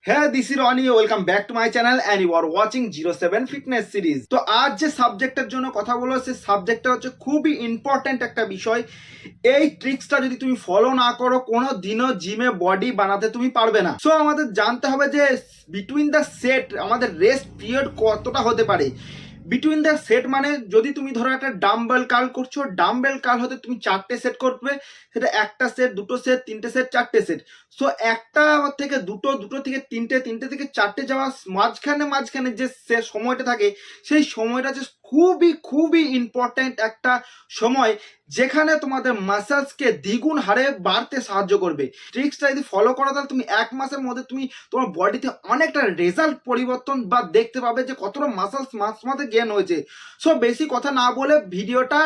Hey, this is Ronnie. Welcome back to my channel and you are watching 07 Fitness Series. তো আজ যে সাবজেক্টের জন্য কথা বলবো সেই সাবজেক্টটা হচ্ছে খুবই ইম্পর্টেন্ট একটা বিষয়। এই ট্রিক্সটা যদি তুমি ফলো না করো কোনো দিনও জিমে বডি বানাতে তুমি পারবে না। সো আমাদের জানতে হবে যে বিটুইন দ্য সেট আমাদের রেস্ট পিরিয়ড কতটা হতে পারে। বিটুইন দ্য সেট মানে যদি তুমি ধরো একটা ডাম্বেল কার্ল করছো, ডাম্বেল কার্ল হতে তুমি 4টে সেট করবে, সেটা একটা সেট, দুটো সেট, তিনটে সেট, 4টে সেট। সো একটা থেকে দুটো, দুটো থেকে তিনটে, তিনটে থেকে 4টে যাওয়া মাঝখানে যে সময়টা থাকে সেই সময়টা যে খুবই ইম্পর্টেন্ট একটা সময়, যেখানে তোমাদের মাসেলসকে দ্বিগুণ হারে বাড়তে সাহায্য করবে। ট্রিক্সটা যদি ফলো করো তাহলে তুমি 1 মাসের মধ্যে তুমি তোমার বডিতে অনেকটা রেজাল্ট পরিবর্তন বা দেখতে পাবে যে কতটা মাসেলস মাঝে গেইন হয়েছে। সো বেশি কথা না বলে ভিডিওটা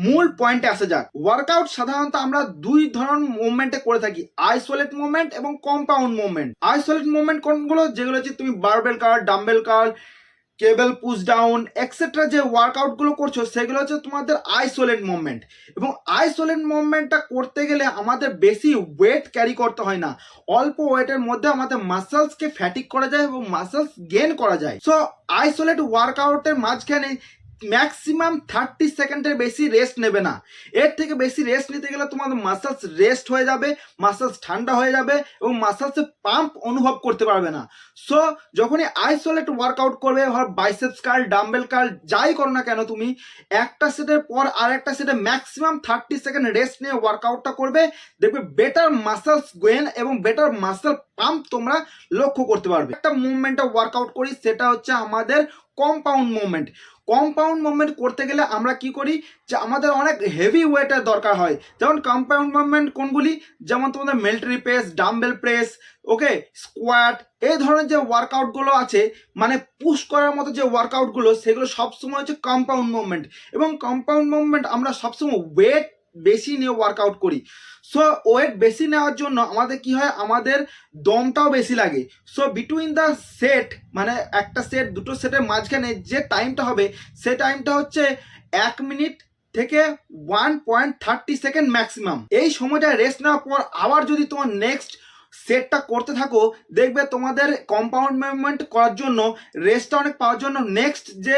মূল পয়েন্টে আসা যাক। ওয়ার্কআউট সাধারণত আমরা দুই ধরনের মুভমেন্টে করে থাকি, আইসোলেট মুভমেন্ট এবং কম্পাউন্ড মুভমেন্ট। আইসোলেট মুভমেন্ট কোনগুলো? যেগুলো হচ্ছে তুমি বারবেল কার্ল, ডাম্বেল কার্ল, কেবল পুশ ডাউন এক্সেট্রা যে ওয়ার্কআউটগুলো করছো সেগুলো হচ্ছে তোমাদের আইসোলেট মুভমেন্ট। এবং আইসোলেট মুভমেন্টটা করতে গেলে আমাদের বেশি ওয়েট ক্যারি করতে হয় না, অল্প ওয়েটের মধ্যে আমাদের মাসেলসকে ফ্যাটিক করা যায় এবং মাসেলস গেইন করা যায়। সো আইসোলেট ওয়ার্কআউটের মাঝখানে ম্যাক্সিমাম 30 সেকেন্ডের বেশি রেস্ট নেবে না। এর থেকে বেশি রেস্ট নিতে গেলে তোমাদের মাসেলস রেস্ট হয়ে যাবে, মাসেলস ঠান্ডা হয়ে যাবে এবং মাসেলসে পাম্প অনুভব করতে পারবে না। সো যখনই আইসোলেট ওয়ার্কআউট করবে, বাইসেপস কার্ল, ডাম্বেল কার্ল যাই করো না কেন, তুমি একটা সেটের পর আর একটা সেটে ম্যাক্সিমাম 30 সেকেন্ড রেস্ট নিয়ে ওয়ার্কআউটটা করবে, দেখবে বেটার মাসেলস গেইন এবং বেটার মাসেল পাম্প তোমরা লক্ষ্য করতে পারবে। একটা মুভমেন্টে ওয়ার্কআউট করি, সেটা হচ্ছে আমাদের কম্পাউন্ড মুভমেন্ট। কম্পাউন্ড মুভমেন্ট করতে গেলে আমরা কি করি যে আমাদের অনেক হেভি ওয়েটের দরকার হয়। যেমন কম্পাউন্ড মুভমেন্ট কোনগুলি? যেমন তোমাদের মিলিটারি প্রেস, ডাম্বেল প্রেস, ওকে, স্কোয়াট, এই ধরনের যে ওয়ার্কআউটগুলো আছে, মানে পুশ করার মতো যে ওয়ার্কআউটগুলো, সেগুলো সবসময় হচ্ছে কম্পাউন্ড মুভমেন্ট। এবং কম্পাউন্ড মুভমেন্ট আমরা সবসময় ওয়েট বেশি নিয়ে ওয়ার্কআউট করি। সো ওয়েট বেশি নেওয়ার জন্য আমাদের কি হয়, আমাদের দমটাও বেশি লাগে। সো বিটুইন দ্য সেট মানে একটা সেট, দুটো সেটের মাঝখানে যে টাইমটা হবে সে টাইমটা হচ্ছে 1 মিনিট থেকে 1.30 সেকেন্ড ম্যাক্সিমাম। এই সময়টা রেস্ট নেওয়ার পর আবার যদি তোমার নেক্সট সেটটা করতে থাকো, দেখবে তোমাদের কম্পাউন্ড মুভমেন্ট করার জন্য রেস্টটা অনেক পাওয়ার জন্য নেক্সট যে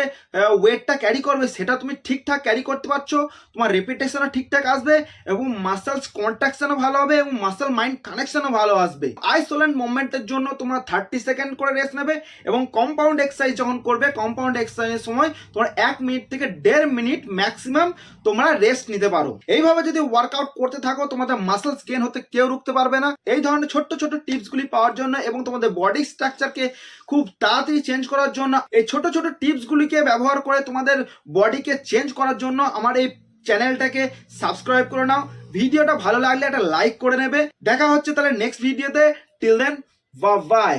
ওয়েটটা ক্যারি করবে সেটা তুমি ঠিকঠাক ক্যারি করতে পারছো, তোমার রেপিটেশনও ঠিকঠাক আসবে এবং মাসেলস কন্ট্রাকশনও ভালো হবে এবং মাসেল মাইন্ড কানেকশনও ভালো আসবে। আইসোলেট মুভমেন্টের জন্য তোমরা 30 সেকেন্ড করে রেস্ট নেবে এবং কম্পাউন্ড এক্সারসাইজ যখন করবে, কম্পাউন্ড এক্সারসাইজের সময় তোমরা 1 মিনিট থেকে 1.5 মিনিট ম্যাক্সিমাম তোমরা রেস্ট নিতে পারো। এইভাবে যদি ওয়ার্কআউট করতে থাকো, তোমাদের মাসেলস গেইন হতে কেউ রুখতে পারবে না। এই ধরনের ছোট্ট ছোট টিপসগুলি পাওয়ার জন্য এবং তোমাদের বডি স্ট্রাকচারকে খুব তাড়াতাড়ি চেঞ্জ করার জন্য, এই ছোট ছোট টিপসগুলিকে ব্যবহার করে তোমাদের বডিকে চেঞ্জ করার জন্য আমার এই চ্যানেলটাকে সাবস্ক্রাইব করে নাও। ভিডিওটা ভালো লাগলে একটা লাইক করে নেবে। দেখা হচ্ছে তাহলে নেক্সট ভিডিওতে। Till then, bye by.